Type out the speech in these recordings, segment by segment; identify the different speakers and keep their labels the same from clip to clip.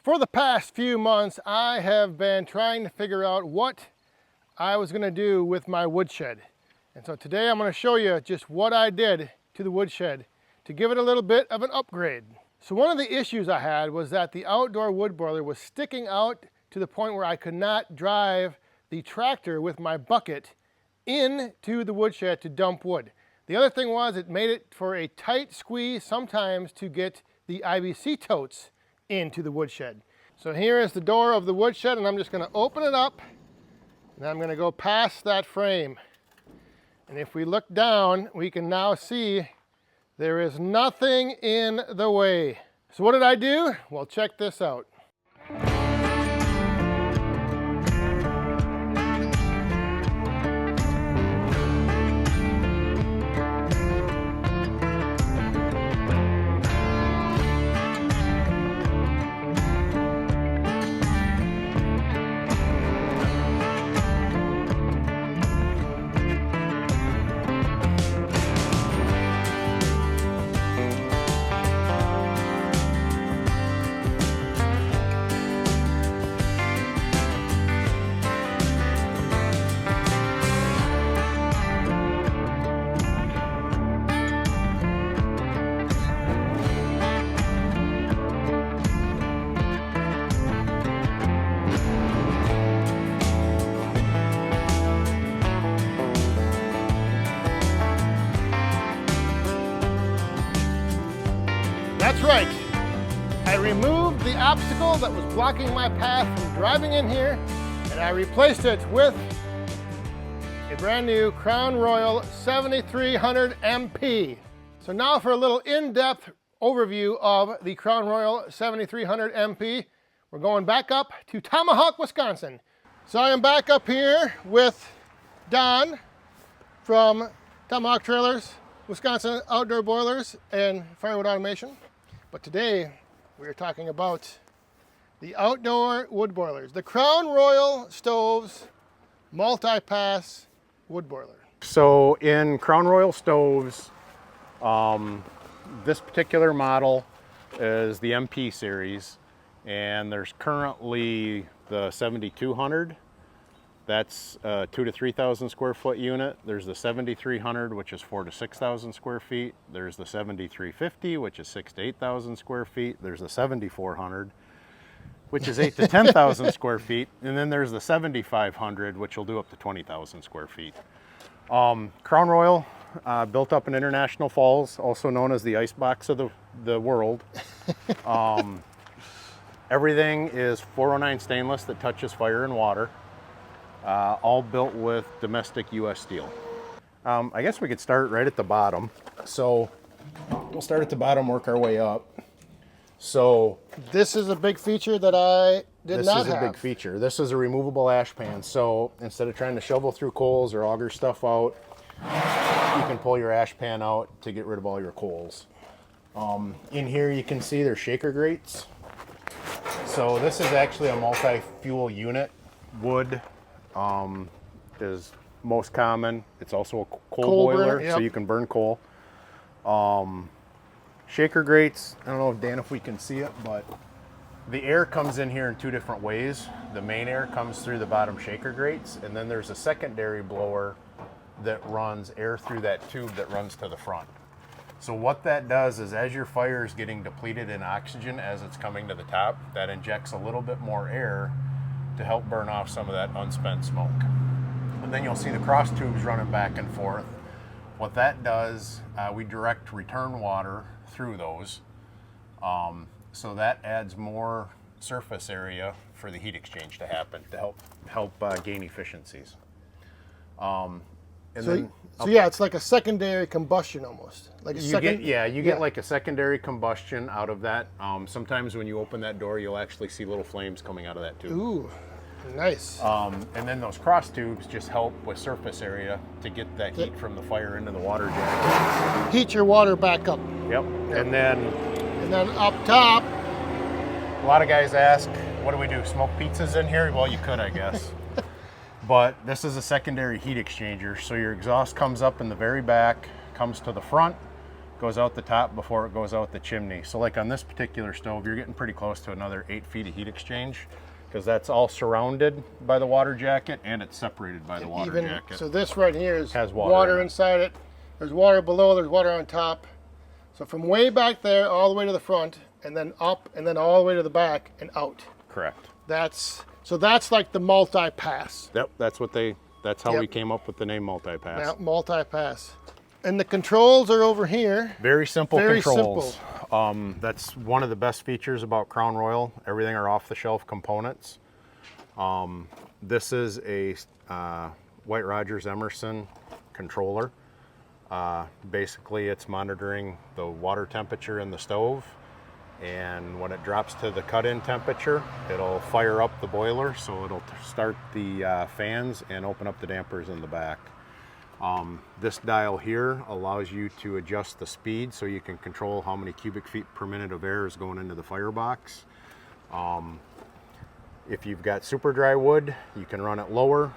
Speaker 1: For the past few months, I have been trying to figure out what I was gonna do with my woodshed. And so today I'm gonna show you just what I did to the woodshed to give it a little bit of an upgrade. So one of the issues I had was that the outdoor wood boiler was sticking out to the point where I could not drive the tractor with my bucket into the woodshed to dump wood. The other thing was it made it for a tight squeeze sometimes to get the IBC totes into the woodshed. So here is the door of the woodshed, and I'm just going to open it up, and I'm going to go past that frame. And if we look down, we can now see there is nothing in the way. So what did I do? Well, check this out. That's right. I removed the obstacle that was blocking my path from driving in here, and I replaced it with a brand new Crown Royal 7300 MP. So now for a little in-depth overview of the Crown Royal 7300 MP, we're going back up to Tomahawk, Wisconsin. So I am back up here with Don from Tomahawk Trailers, Wisconsin Outdoor Boilers, and Firewood Automation. But today we are talking about the outdoor wood boilers, the Crown Royal Stoves multi-pass wood boiler.
Speaker 2: So in Crown Royal stoves, this particular model is the MP series, and there's currently the 7200. That's a 2,000 to 3,000 square foot unit. There's the 7,300, which is 4,000 to 6,000 square feet. There's the 7,350, which is 6,000 to 8,000 square feet. There's the 7,400, which is 8,000 to 10,000 square feet. And then there's the 7,500, which will do up to 20,000 square feet. Crown Royal, built up in International Falls, also known as the icebox of the world. Everything is 409 stainless that touches fire and water. All built with domestic US steel. I guess we could start right at the bottom. So we'll start at the bottom, work our way up. So
Speaker 1: this is a big feature that I did not have.
Speaker 2: This is a big feature. This is a removable ash pan. So instead of trying to shovel through coals or auger stuff out, you can pull your ash pan out to get rid of all your coals. In here you can see there's shaker grates. So this is actually a multi-fuel unit. Wood is most common. It's also a coal boiler, yep. So you can burn coal. Shaker grates, I don't know, Dan, if we can see it, but the air comes in here in two different ways. The main air comes through the bottom shaker grates, and then there's a secondary blower that runs air through that tube that runs to the front. So what that does is as your fire is getting depleted in oxygen as it's coming to the top, that injects a little bit more air to help burn off some of that unspent smoke. And then you'll see the cross tubes running back and forth. What that does, we direct return water through those. So that adds more surface area for the heat exchange to happen to help gain efficiencies.
Speaker 1: So yeah, it's like a secondary combustion almost. Like
Speaker 2: you get like a secondary combustion out of that. Sometimes when you open that door, you'll actually see little flames coming out of that tube.
Speaker 1: Ooh, nice.
Speaker 2: And then those cross tubes just help with surface area to get that heat from the fire into the water jet.
Speaker 1: Heat your water back up.
Speaker 2: Yep. And then
Speaker 1: up top.
Speaker 2: A lot of guys ask, what do we do? Smoke pizzas in here? Well, you could, I guess. But this is a secondary heat exchanger. So your exhaust comes up in the very back, comes to the front, goes out the top before it goes out the chimney. So like on this particular stove, you're getting pretty close to another 8 feet of heat exchange, because that's all surrounded by the water jacket and it's separated by the water jacket.
Speaker 1: So this right here
Speaker 2: has
Speaker 1: water inside it. There's water below, there's water on top. So from way back there all the way to the front, and then up, and then all the way to the back and out.
Speaker 2: Correct.
Speaker 1: That's like the multi-pass.
Speaker 2: Yep, that's how we came up with the name multi-pass.
Speaker 1: Yeah, multi-pass. And the controls are over here.
Speaker 2: Very simple controls.
Speaker 1: Simple.
Speaker 2: That's one of the best features about Crown Royal. Everything are off-the-shelf components. This is a White Rogers Emerson controller. Basically, it's monitoring the water temperature in the stove, and when it drops to the cut-in temperature, it'll fire up the boiler, so it'll start the fans and open up the dampers in the back. This dial here allows you to adjust the speed, so you can control how many cubic feet per minute of air is going into the firebox. If you've got super dry wood, you can run it lower.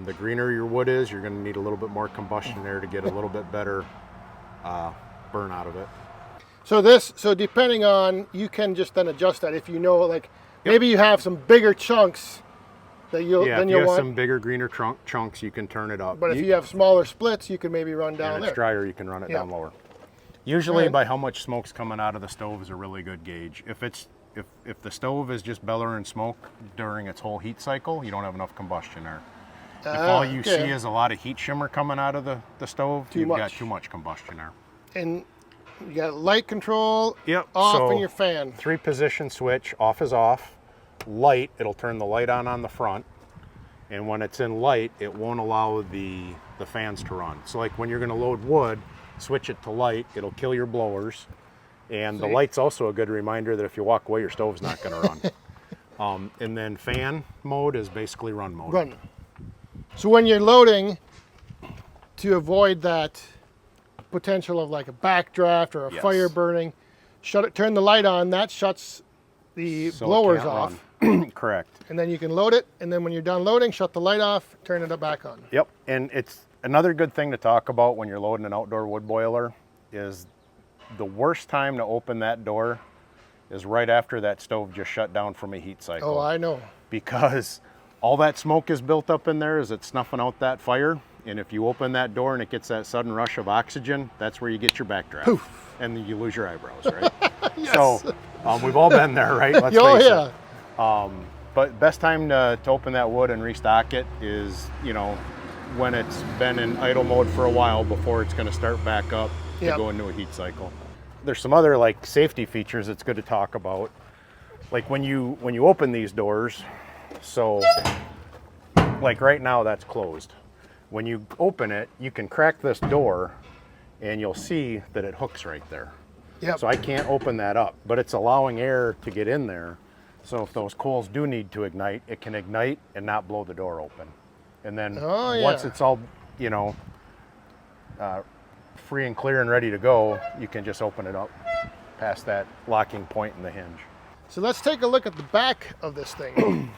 Speaker 2: The greener your wood is, you're going to need a little bit more combustion there to get a little bit better burn out of it.
Speaker 1: So depending on, you can just then adjust that if you know, like, maybe you have some bigger chunks that you'll
Speaker 2: if you have some bigger, greener chunks, you can turn it up.
Speaker 1: But if you have smaller splits, you can maybe run down
Speaker 2: and
Speaker 1: there.
Speaker 2: it's drier, you can run it down lower. Usually by how much smoke's coming out of the stove is a really good gauge. If the stove is just bellowing smoke during its whole heat cycle, you don't have enough combustion there. If all you see is a lot of heat shimmer coming out of the stove, you've got too much combustion there.
Speaker 1: And you got light control, off, and your fan.
Speaker 2: 3-position switch, off is off. Light, it'll turn the light on the front. And when it's in light, it won't allow the fans to run. So like when you're gonna load wood, switch it to light, it'll kill your blowers. And the light's also a good reminder that if you walk away, your stove's not gonna run. And then fan mode is basically run mode.
Speaker 1: Run. So when you're loading, to avoid that potential of like a backdraft or a fire burning, turn the light on, that shuts the blowers off.
Speaker 2: Correct.
Speaker 1: And then you can load it, and then when you're done loading, shut the light off, turn it back on.
Speaker 2: Yep, and it's another good thing to talk about when you're loading an outdoor wood boiler is the worst time to open that door is right after that stove just shut down from a heat cycle.
Speaker 1: Oh, I know.
Speaker 2: Because all that smoke is built up in there as it's snuffing out that fire. And if you open that door and it gets that sudden rush of oxygen, that's where you get your backdraft. Poof. And then you lose your eyebrows, right?
Speaker 1: Yes.
Speaker 2: So we've all been there, right? Let's face it. But best time to open that wood and restock it is, when it's been in idle mode for a while before it's going to start back up to go into a heat cycle. There's some other like safety features that's good to talk about. Like when you open these doors, so like right now that's closed. When you open it, you can crack this door and you'll see that it hooks right there.
Speaker 1: Yep.
Speaker 2: So I can't open that up, but it's allowing air to get in there. So if those coals do need to ignite, it can ignite and not blow the door open. And then once it's all, free and clear and ready to go, you can just open it up past that locking point in the hinge.
Speaker 1: So let's take a look at the back of this thing.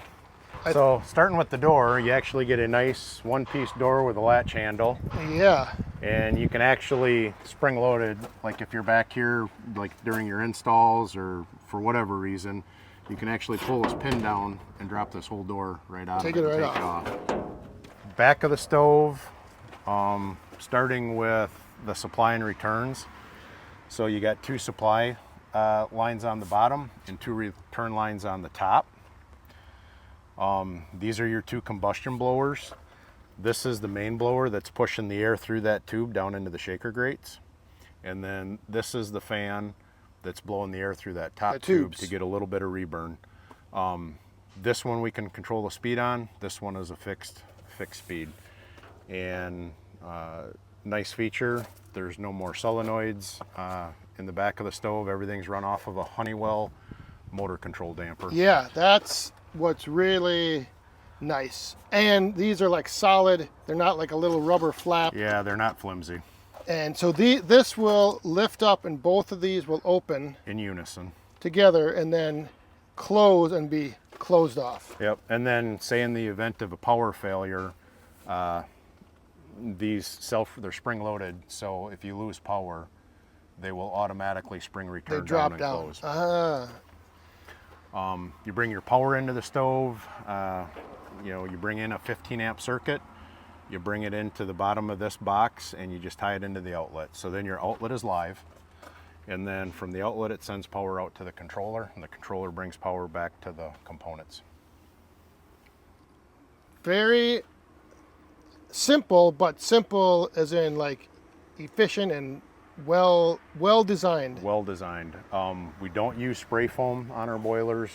Speaker 2: So starting with the door, you actually get a nice one-piece door with a latch handle.
Speaker 1: Yeah.
Speaker 2: And you can actually spring load it, like if you're back here, like during your installs or for whatever reason, you can actually pull this pin down and drop this whole door right out.
Speaker 1: Take it right off.
Speaker 2: Back of the stove, starting with the supply and returns. So you got 2 supply lines on the bottom and 2 return lines on the top. These are your 2 combustion blowers. This is the main blower that's pushing the air through that tube down into the shaker grates. And then this is the fan that's blowing the air through that top tube to get a little bit of reburn. This one we can control the speed on. This one is a fixed speed. And nice feature, there's no more solenoids in the back of the stove. Everything's run off of a Honeywell motor control damper.
Speaker 1: Yeah, that's what's really nice. And these are like solid, they're not like a little rubber flap.
Speaker 2: Yeah, they're not flimsy.
Speaker 1: And so this will lift up and both of these will open
Speaker 2: in unison
Speaker 1: together and then close and be closed off.
Speaker 2: Yep, and then say in the event of a power failure, they're spring loaded, so if you lose power, they will automatically spring
Speaker 1: They
Speaker 2: return down
Speaker 1: drop
Speaker 2: and
Speaker 1: down.
Speaker 2: close. You bring your power into the stove. You know, you bring in a 15 amp circuit. You bring it into the bottom of this box and you just tie it into the outlet. So then your outlet is live. And then from the outlet, it sends power out to the controller, and the controller brings power back to the components.
Speaker 1: Very simple, but simple as in like efficient and well designed.
Speaker 2: Well designed. We don't use spray foam on our boilers.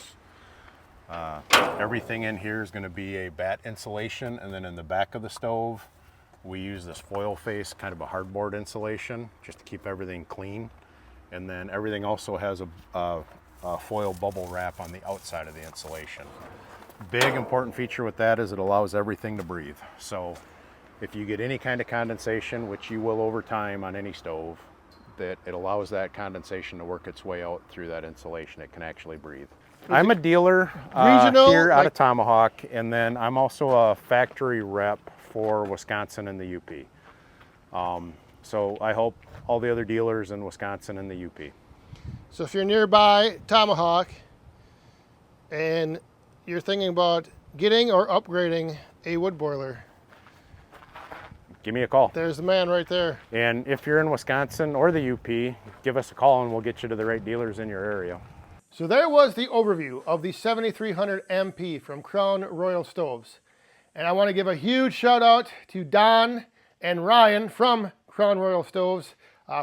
Speaker 2: Everything in here is going to be a batt insulation, and then in the back of the stove, we use this foil face, kind of a hardboard insulation, just to keep everything clean. And then everything also has a foil bubble wrap on the outside of the insulation. Big important feature with that is it allows everything to breathe. So if you get any kind of condensation, which you will over time on any stove, that it allows that condensation to work its way out through that insulation. It can actually breathe. I'm a dealer
Speaker 1: regional,
Speaker 2: here out of Tomahawk, and then I'm also a factory rep for Wisconsin and the UP. So I help all the other dealers in Wisconsin and the UP.
Speaker 1: So if you're nearby Tomahawk and you're thinking about getting or upgrading a wood boiler,
Speaker 2: give me a call.
Speaker 1: there's the man right there.
Speaker 2: And if you're in Wisconsin or the UP, give us a call and we'll get you to the right dealers in your area.
Speaker 1: So there was the overview of the 7300 MP from Crown Royal Stoves. And I want to give a huge shout out to Don and Ryan from Crown Royal Stoves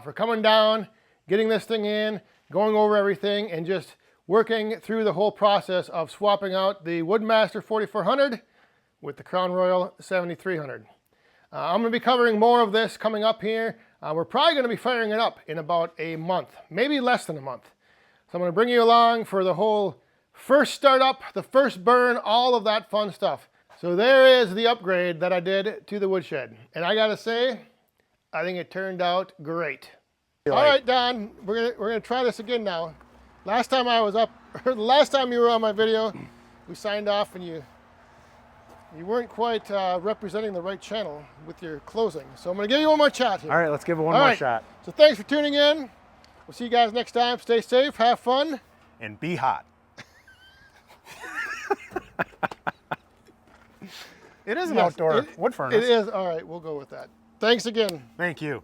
Speaker 1: for coming down, getting this thing in, going over everything, and just working through the whole process of swapping out the Woodmaster 4400 with the Crown Royal 7300. I'm going to be covering more of this coming up here. We're probably going to be firing it up in about a month, maybe less than a month. So I'm going to bring you along for the whole first startup, the first burn, all of that fun stuff. So there is the upgrade that I did to the Woodshed. And I got to say, I think it turned out great. All right, Don, we're gonna try this again now. Last time I was up, or the last time you were on my video, we signed off and you weren't quite representing the right channel with your closing. So I'm gonna give you one more shot here.
Speaker 2: All right, let's give it one more shot.
Speaker 1: So thanks for tuning in. We'll see you guys next time. Stay safe, have fun.
Speaker 2: And be hot. It is an outdoor wood furnace.
Speaker 1: It is. All right, we'll go with that. Thanks again.
Speaker 2: Thank you.